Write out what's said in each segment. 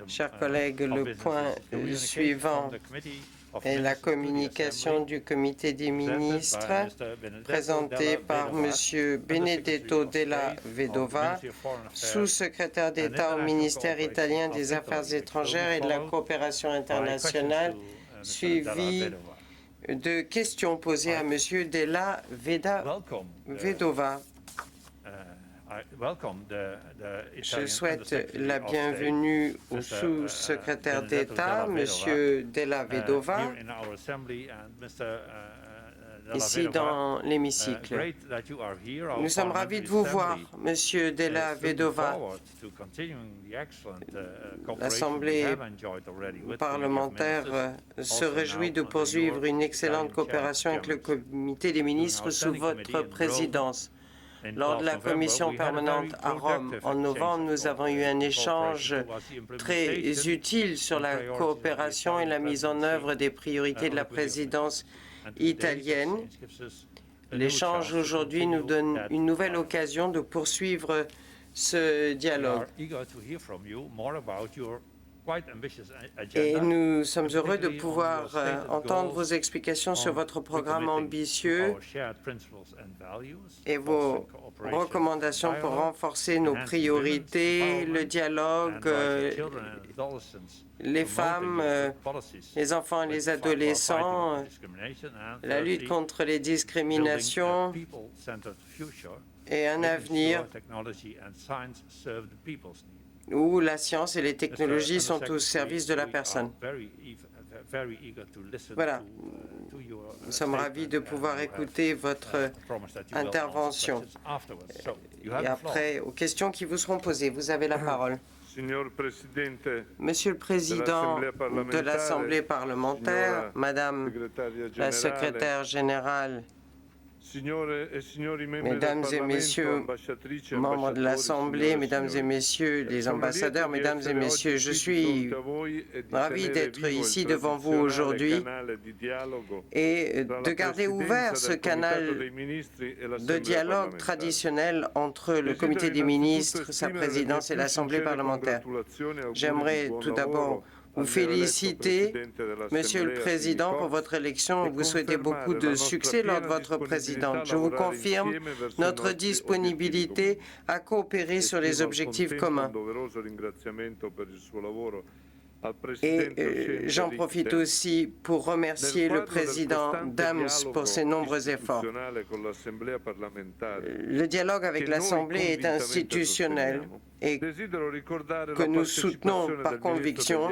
Chers collègues, le point suivant est la communication du comité des ministres présentée par M. Benedetto Della Vedova, sous-secrétaire d'État au ministère italien des Affaires étrangères et de la coopération internationale, suivi de questions posées à M. Della Vedova. Je souhaite la bienvenue au sous-secrétaire d'État, M. Della Vedova, ici dans l'hémicycle. Nous sommes ravis de vous voir, M. Della Vedova. L'Assemblée parlementaire se réjouit de poursuivre une excellente coopération avec le comité des ministres sous votre présidence. Lors de la commission permanente à Rome en novembre, nous avons eu un échange très utile sur la coopération et la mise en œuvre des priorités de la présidence italienne. L'échange aujourd'hui nous donne une nouvelle occasion de poursuivre ce dialogue. Et nous sommes heureux de pouvoir entendre vos explications sur votre programme ambitieux et vos recommandations pour renforcer nos priorités, le dialogue, les femmes, les enfants et les adolescents, la lutte contre les discriminations et un avenir où la science et les technologies sont au service de la personne. Voilà, nous sommes ravis de pouvoir écouter votre intervention. Et après, aux questions qui vous seront posées, vous avez la parole. Monsieur le Président de l'Assemblée parlementaire, Madame la Secrétaire générale, Mesdames et Messieurs, membres de l'Assemblée, Mesdames et Messieurs les ambassadeurs, Mesdames et Messieurs, je suis ravi d'être ici devant vous aujourd'hui et de garder ouvert ce canal de dialogue traditionnel entre le Comité des ministres, sa présidence et l'Assemblée parlementaire. J'aimerais tout d'abord vous féliciter, Monsieur le Président, pour votre élection et vous souhaiter beaucoup de succès lors de votre présidence. Je vous confirme notre disponibilité à coopérer sur les objectifs communs. Et j'en profite aussi pour remercier le président Dams pour ses nombreux efforts. Le dialogue avec l'Assemblée est institutionnel et que nous soutenons par conviction.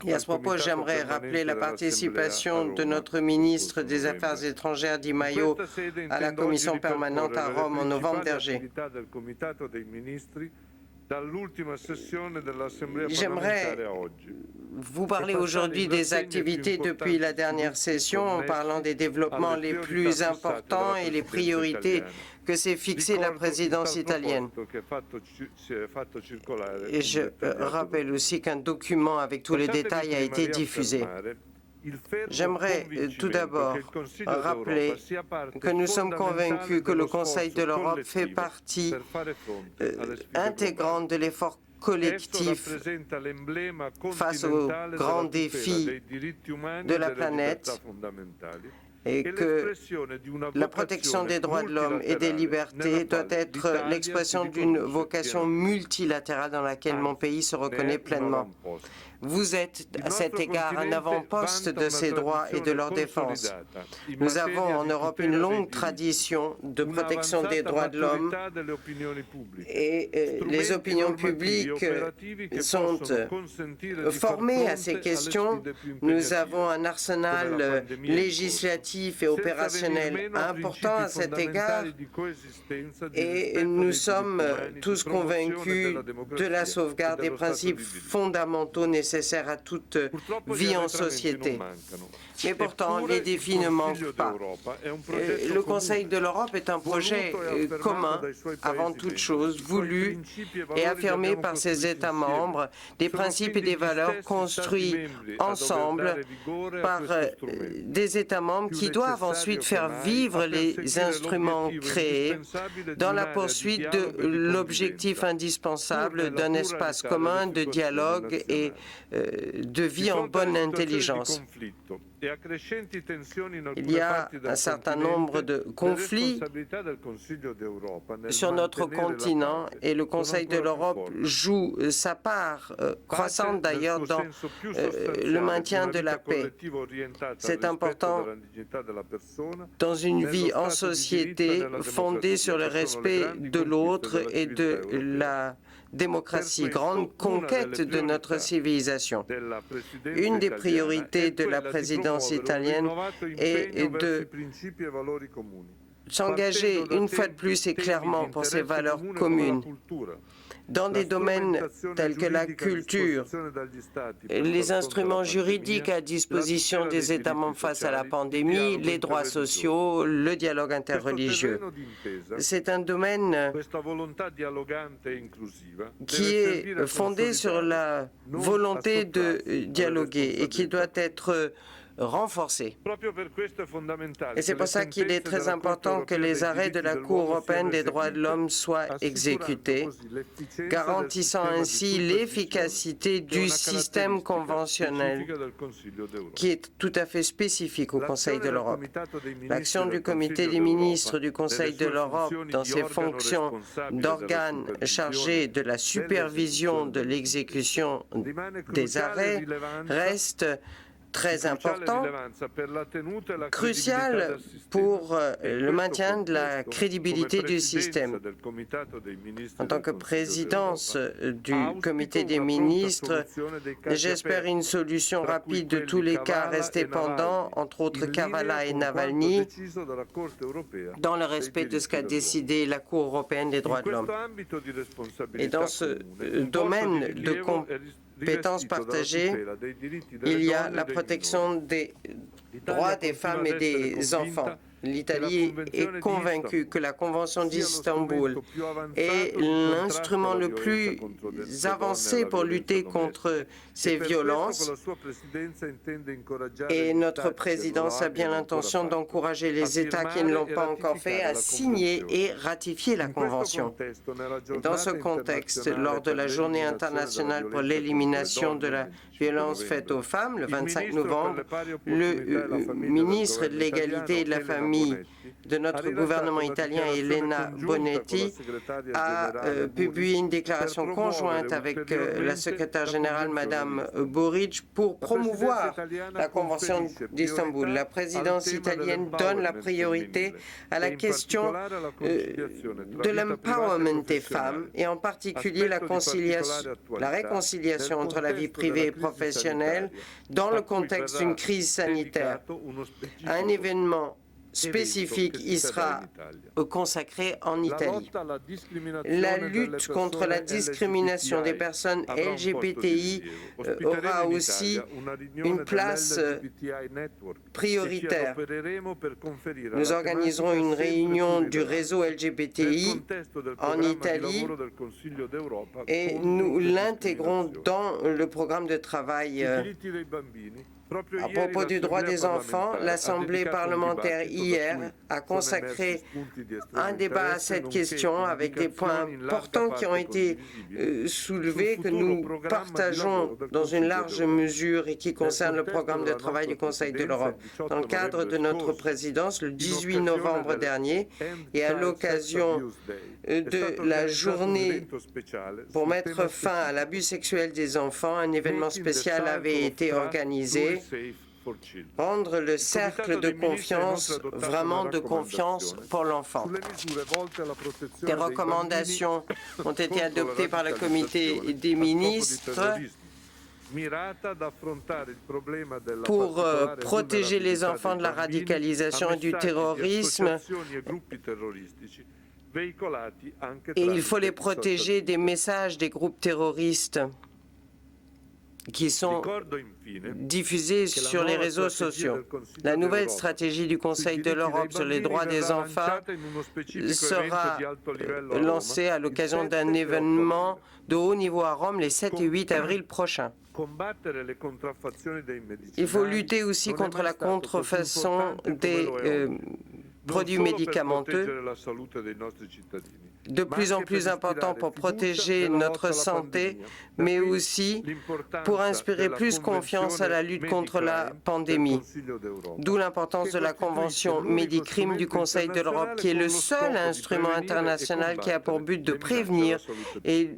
Et à ce propos, j'aimerais rappeler la participation de notre ministre des Affaires étrangères, Di Maio, à la commission permanente à Rome en novembre dernier. J'aimerais vous parler aujourd'hui des activités depuis la dernière session en parlant des développements les plus importants et les priorités que s'est fixées la présidence italienne. Et je rappelle aussi qu'un document avec tous les détails a été diffusé. J'aimerais tout d'abord rappeler que nous sommes convaincus que le Conseil de l'Europe fait partie intégrante de l'effort collectif face aux grands défis de la planète et que la protection des droits de l'homme et des libertés doit être l'expression d'une vocation multilatérale dans laquelle mon pays se reconnaît pleinement. Vous êtes, à cet égard, un avant-poste de ces droits et de leur défense. Nous avons en Europe une longue tradition de protection des droits de l'homme et les opinions publiques sont formées à ces questions. Nous avons un arsenal législatif et opérationnel important à cet égard et nous sommes tous convaincus de la sauvegarde des principes fondamentaux nécessaires nécessaire à toute vie en société. Mais pourtant, les défis ne manquent pas. Le Conseil de l'Europe est un projet commun, avant toute chose, voulu et affirmé par ses États membres, des principes et des valeurs construits ensemble par des États membres qui doivent ensuite faire vivre les instruments créés dans la poursuite de l'objectif indispensable d'un espace commun de dialogue et de vie en bonne intelligence. Il y a un certain nombre de conflits sur notre continent et le Conseil de l'Europe joue sa part, croissante d'ailleurs, dans le maintien de la paix. C'est important dans une vie en société fondée sur le respect de l'autre et de la démocratie, grande conquête de notre civilisation. Une des priorités de la présidence italienne est de s'engager une fois de plus et clairement pour ces valeurs communes. Dans des domaines tels que la culture, les instruments juridiques à disposition des États membres face à la pandémie, les droits sociaux, le dialogue interreligieux. C'est un domaine qui est fondé sur la volonté de dialoguer et qui doit être renforcée. Et c'est pour ça qu'il est très important que les arrêts de la Cour européenne des droits de l'homme soient exécutés, garantissant ainsi l'efficacité du système conventionnel qui est tout à fait spécifique au Conseil de l'Europe. L'action du Comité des ministres du Conseil de l'Europe dans ses fonctions d'organe chargé de la supervision de l'exécution des arrêts reste très important, crucial pour le maintien de la crédibilité du système. En tant que présidence du Comité des ministres, j'espère une solution rapide de tous les cas restés pendants, entre autres Kavala et Navalny, dans le respect de ce qu'a décidé la Cour européenne des droits de l'homme. Et dans ce domaine de compétences partagées, il y a la protection des droits des femmes et des enfants. L'Italie est convaincue que la Convention d'Istanbul est l'instrument le plus avancé pour lutter contre ces violences et notre présidence a bien l'intention d'encourager les États qui ne l'ont pas encore fait à signer et ratifier la Convention. Et dans ce contexte, lors de la Journée internationale pour l'élimination de la violence faite aux femmes, le 25 novembre, le ministre de l'Égalité et de la Famille de notre gouvernement italien, Elena Bonetti, a publié une déclaration conjointe avec la secrétaire générale, Madame Buric, pour promouvoir la Convention d'Istanbul. La présidence italienne donne la priorité à la question de l'empowerment des femmes et en particulier la réconciliation entre la vie privée et professionnelle dans le contexte d'une crise sanitaire. Un événement spécifique y sera consacré en Italie. La lutte contre la discrimination des personnes LGBTI aura aussi une place prioritaire. Nous organiserons une réunion du réseau LGBTI en Italie et nous l'intégrons dans le programme de travail. À propos du droit des enfants, l'Assemblée parlementaire hier a consacré un débat à cette question avec des points importants qui ont été soulevés, que nous partageons dans une large mesure et qui concernent le programme de travail du Conseil de l'Europe. Dans le cadre de notre présidence, le 18 novembre dernier, et à l'occasion de la journée pour mettre fin à l'abus sexuel des enfants, un événement spécial avait été organisé. Rendre le cercle de confiance, vraiment de confiance pour l'enfant. Des recommandations ont été adoptées par le Comité des ministres pour protéger les enfants de la radicalisation et du terrorisme. Et il faut les protéger des messages des groupes terroristes. qui sont diffusés sur les réseaux sociaux. La nouvelle stratégie du Conseil de l'Europe sur les droits des enfants sera lancée à l'occasion d'un événement de haut niveau à Rome les 7 et 8 avril prochains. Il faut lutter aussi contre la contrefaçon des produits médicamenteux, de plus en plus important pour protéger notre santé, mais aussi pour inspirer plus confiance à la lutte contre la pandémie. D'où l'importance de la Convention Médicrime du Conseil de l'Europe, qui est le seul instrument international qui a pour but de prévenir et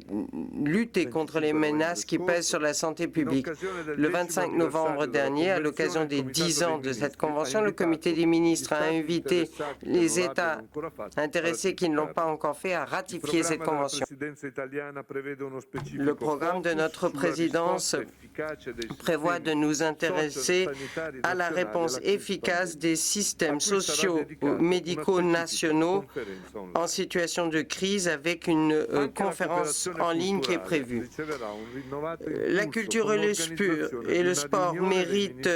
lutter contre les menaces qui pèsent sur la santé publique. Le 25 novembre dernier, à l'occasion des 10 ans de cette convention, le comité des ministres a invité les États intéressés qui ne l'ont pas encore fait à ratifier cette convention. Le programme de notre présidence prévoit de nous intéresser à la réponse efficace des systèmes sociaux médicaux nationaux en situation de crise avec une conférence en ligne qui est prévue. La culture et le sport méritent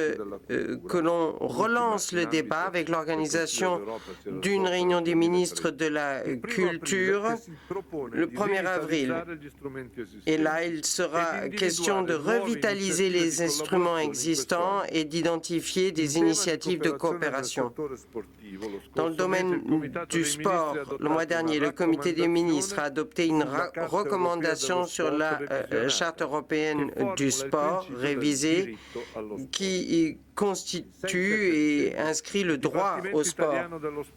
que l'on relance le débat avec l'organisation d'une réunion des ministres de la culture le 1er avril. Et là, il sera question de revitaliser les instruments existants et d'identifier des initiatives de coopération. Dans le domaine du sport, le mois dernier, le comité des ministres a adopté une recommandation sur la Charte européenne du sport révisée qui constitue et inscrit le droit au sport.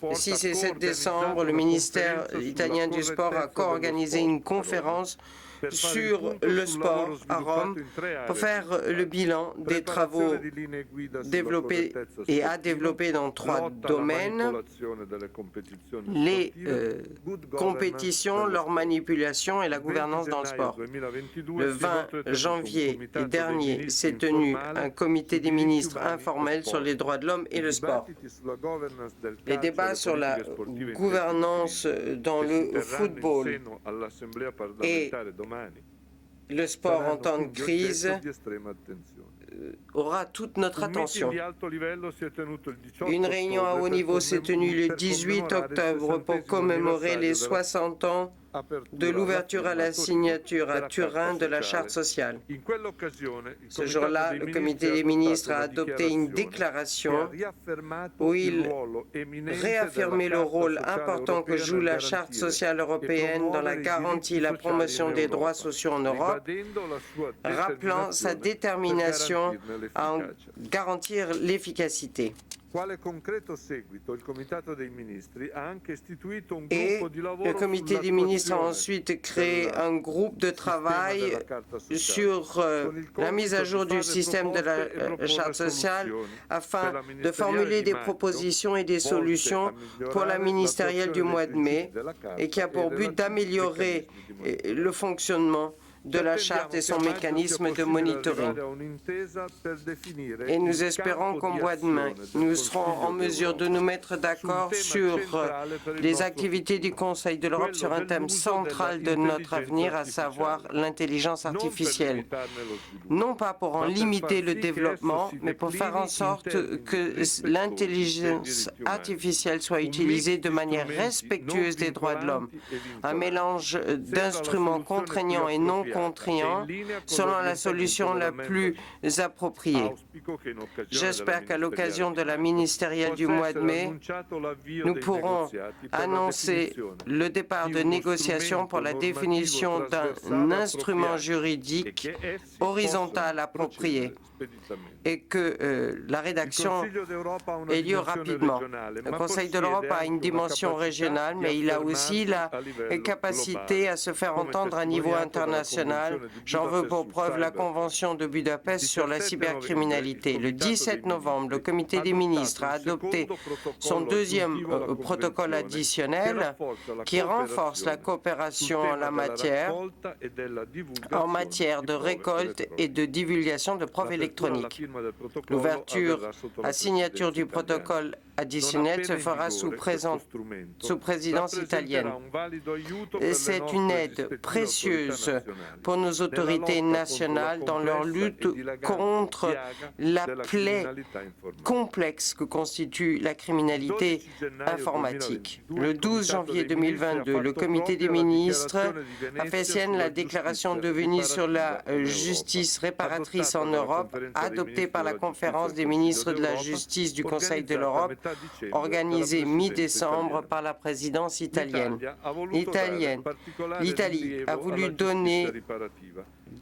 Le 6 et 7 décembre, le ministère italien du sport a co-organisé une conférence sur le sport à Rome pour faire le bilan des travaux développés et à développer dans 3 domaines: les compétitions, leur manipulation et la gouvernance dans le sport. Le 20 janvier dernier s'est tenu un comité des ministres informel sur les droits de l'homme et le sport. Les débats sur la gouvernance dans le football et le sport en temps de crise aura toute notre attention. Une réunion à haut niveau s'est tenue le 18 octobre pour commémorer les 60 ans de l'ouverture à la signature à Turin de la Charte sociale. Ce jour-là, le comité des ministres a adopté une déclaration où il réaffirmait le rôle important que joue la Charte sociale européenne dans la garantie et la promotion des droits sociaux en Europe, rappelant sa détermination à en garantir l'efficacité. Et le comité des ministres a ensuite créé un groupe de travail sur la mise à jour du système de la Charte sociale afin de formuler des propositions et des solutions pour la ministérielle du mois de mai et qui a pour but d'améliorer le fonctionnement de la Charte et son mécanisme de monitoring. Et nous espérons qu'au mois de mai, nous serons en mesure de nous mettre d'accord sur les activités du Conseil de l'Europe sur un thème central de notre avenir, à savoir l'intelligence artificielle. Non pas pour en limiter le développement, mais pour faire en sorte que l'intelligence artificielle soit utilisée de manière respectueuse des droits de l'homme. Un mélange d'instruments contraignants et non contraignants selon la solution la plus appropriée. J'espère qu'à l'occasion de la ministérielle du mois de mai, nous pourrons annoncer le départ de négociations pour la définition d'un instrument juridique horizontal approprié et que la rédaction ait lieu rapidement. Le Conseil de l'Europe a une dimension régionale, mais il a aussi la capacité à se faire entendre à niveau international. J'en veux pour preuve la Convention de Budapest sur la cybercriminalité. Le 17 novembre, le Comité des ministres a adopté son 2e protocole additionnel qui renforce la coopération en matière de récolte et de divulgation de preuves électroniques. L'ouverture à signature du protocole additionnelle se fera sous présidence italienne. C'est une aide précieuse pour nos autorités nationales dans leur lutte contre la plaie complexe que constitue la criminalité informatique. Le 12 janvier 2022, le comité des ministres a fait sienne la déclaration de Venise sur la justice réparatrice en Europe, adoptée par la conférence des ministres de la justice du Conseil de l'Europe, organisée mi-décembre par la présidence italienne. L'Italie a voulu donner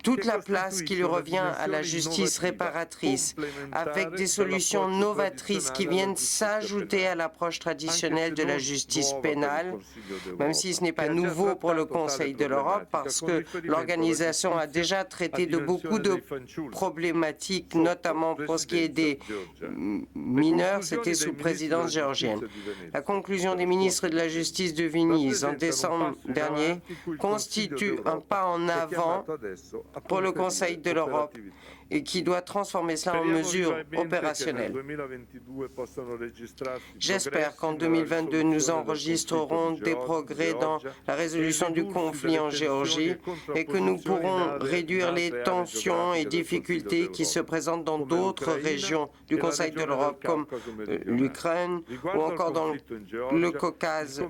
toute la place qui lui revient à la justice réparatrice, avec des solutions novatrices qui viennent s'ajouter à l'approche traditionnelle de la justice pénale, même si ce n'est pas nouveau pour le Conseil de l'Europe, parce que l'organisation a déjà traité de beaucoup de problématiques, notamment pour ce qui est des mineurs, c'était sous présidence géorgienne. La conclusion des ministres de la Justice de Venise en décembre dernier constitue un pas en avant pour le Conseil de l'Europe et qui doit transformer cela en mesures opérationnelles. J'espère qu'en 2022, nous enregistrerons des progrès dans la résolution du conflit en Géorgie et que nous pourrons réduire les tensions et difficultés qui se présentent dans d'autres régions du Conseil de l'Europe, comme l'Ukraine ou encore dans le Caucase.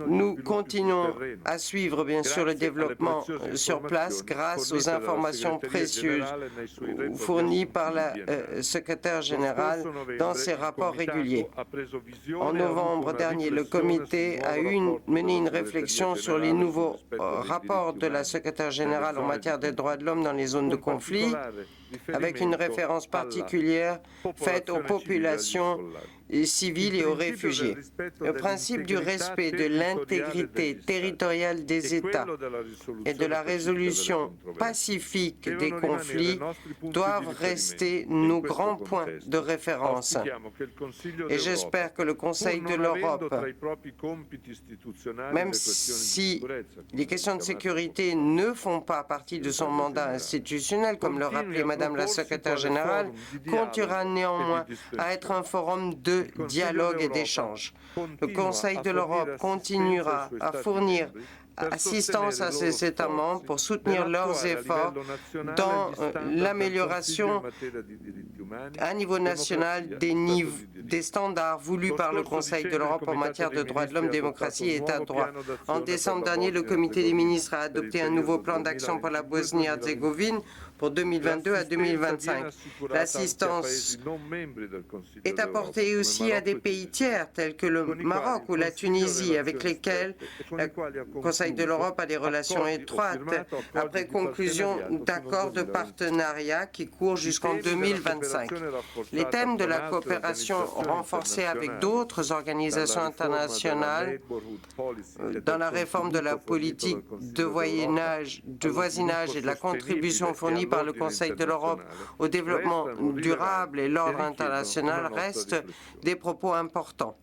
Nous continuons à suivre, bien sûr, le développement sur place grâce aux informations précieuses fournies par la secrétaire générale dans ses rapports réguliers. En novembre dernier, le comité a mené une réflexion sur les nouveaux rapports de la secrétaire générale en matière des droits de l'homme dans les zones de conflit, avec une référence particulière faite aux populations civiles et aux réfugiés. Le principe du respect de l'intégrité territoriale des États et de la résolution pacifique des conflits doivent rester nos grands points de référence. Et j'espère que le Conseil de l'Europe, même si les questions de sécurité ne font pas partie de son mandat institutionnel, comme le rappelait Madame la secrétaire générale, continuera néanmoins à être un forum de dialogue et d'échange. Le Conseil de l'Europe continuera à fournir assistance à ces États membres pour soutenir leurs efforts dans l'amélioration à niveau national des standards voulus par le Conseil de l'Europe en matière de droits de l'homme, démocratie et état de droit. En décembre dernier, le comité des ministres a adopté un nouveau plan d'action pour la Bosnie-Herzégovine pour 2022 à 2025. L'assistance est apportée aussi à des pays tiers tels que le Maroc ou la Tunisie, avec lesquels le Conseil de l'Europe a des relations étroites après conclusion d'accords de partenariat qui courent jusqu'en 2025. Les thèmes de la coopération renforcée avec d'autres organisations internationales dans la réforme de la politique de voisinage et de la contribution fournie par le Conseil de l'Europe au développement durable et l'ordre international restent des propos importants.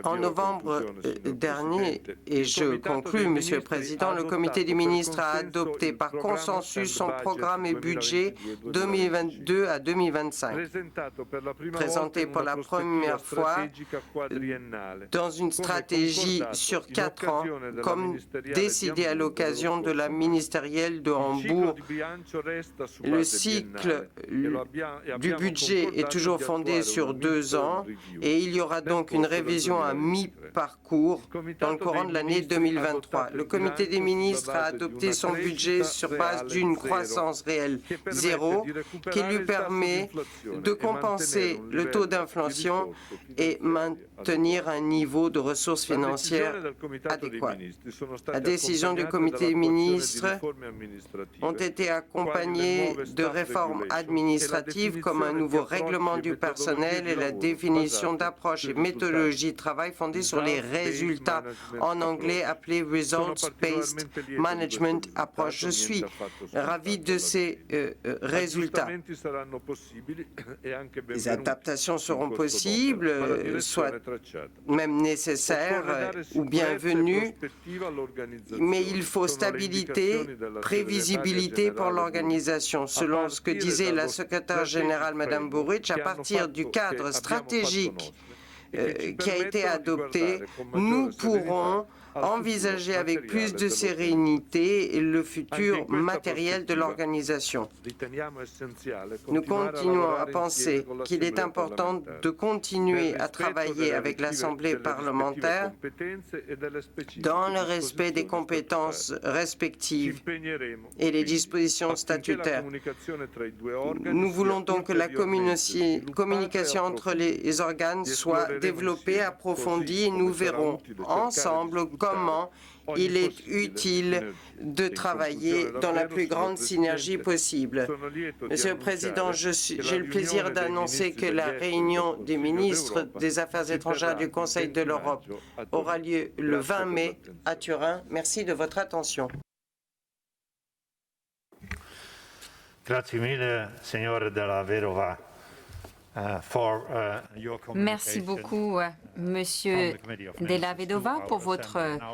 En novembre dernier, et je conclus, Monsieur le Président, le comité des ministres a adopté par consensus son programme et budget 2022 à 2025, présenté pour la première fois dans une stratégie sur 4 ans, comme décidé à l'occasion de la ministérielle de Hambourg. Le cycle du budget est toujours fondé sur 2 ans et il y aura donc une révision à mi-parcours dans le courant de l'année 2023. Le comité des ministres a adopté son budget sur base d'une croissance réelle zéro qui lui permet de compenser le taux d'inflation et maintenir un niveau de ressources financières adéquat. La décision du comité des ministres ont été accompagnées de réformes administratives comme un nouveau règlement du personnel et la définition d'approches approche et méthodologie de travail fondée sur les résultats, en anglais appelé Results-Based Management Approach. Je suis ravi de ces résultats. Les adaptations seront possibles, soit même nécessaires ou bienvenues, mais il faut stabilité, prévisibilité pour l'organisation. Selon ce que disait la secrétaire générale, Mme Burrich, à partir du cadre stratégique qui a été adopté, nous pourrons envisager avec plus de sérénité le futur matériel de l'organisation. Nous continuons à penser qu'il est important de continuer à travailler avec l'Assemblée parlementaire dans le respect des compétences respectives et les dispositions statutaires. Nous voulons donc que la communication entre les organes soit développée, approfondie, et nous verrons ensemble comment il est utile de travailler dans la plus grande synergie possible. Monsieur le Président, j'ai le plaisir d'annoncer que la réunion des ministres des Affaires étrangères du Conseil de l'Europe aura lieu le 20 mai à Turin. Merci de votre attention. Grazie mille, signore Della Vedova. Merci beaucoup, Monsieur Della Vedova, pour votre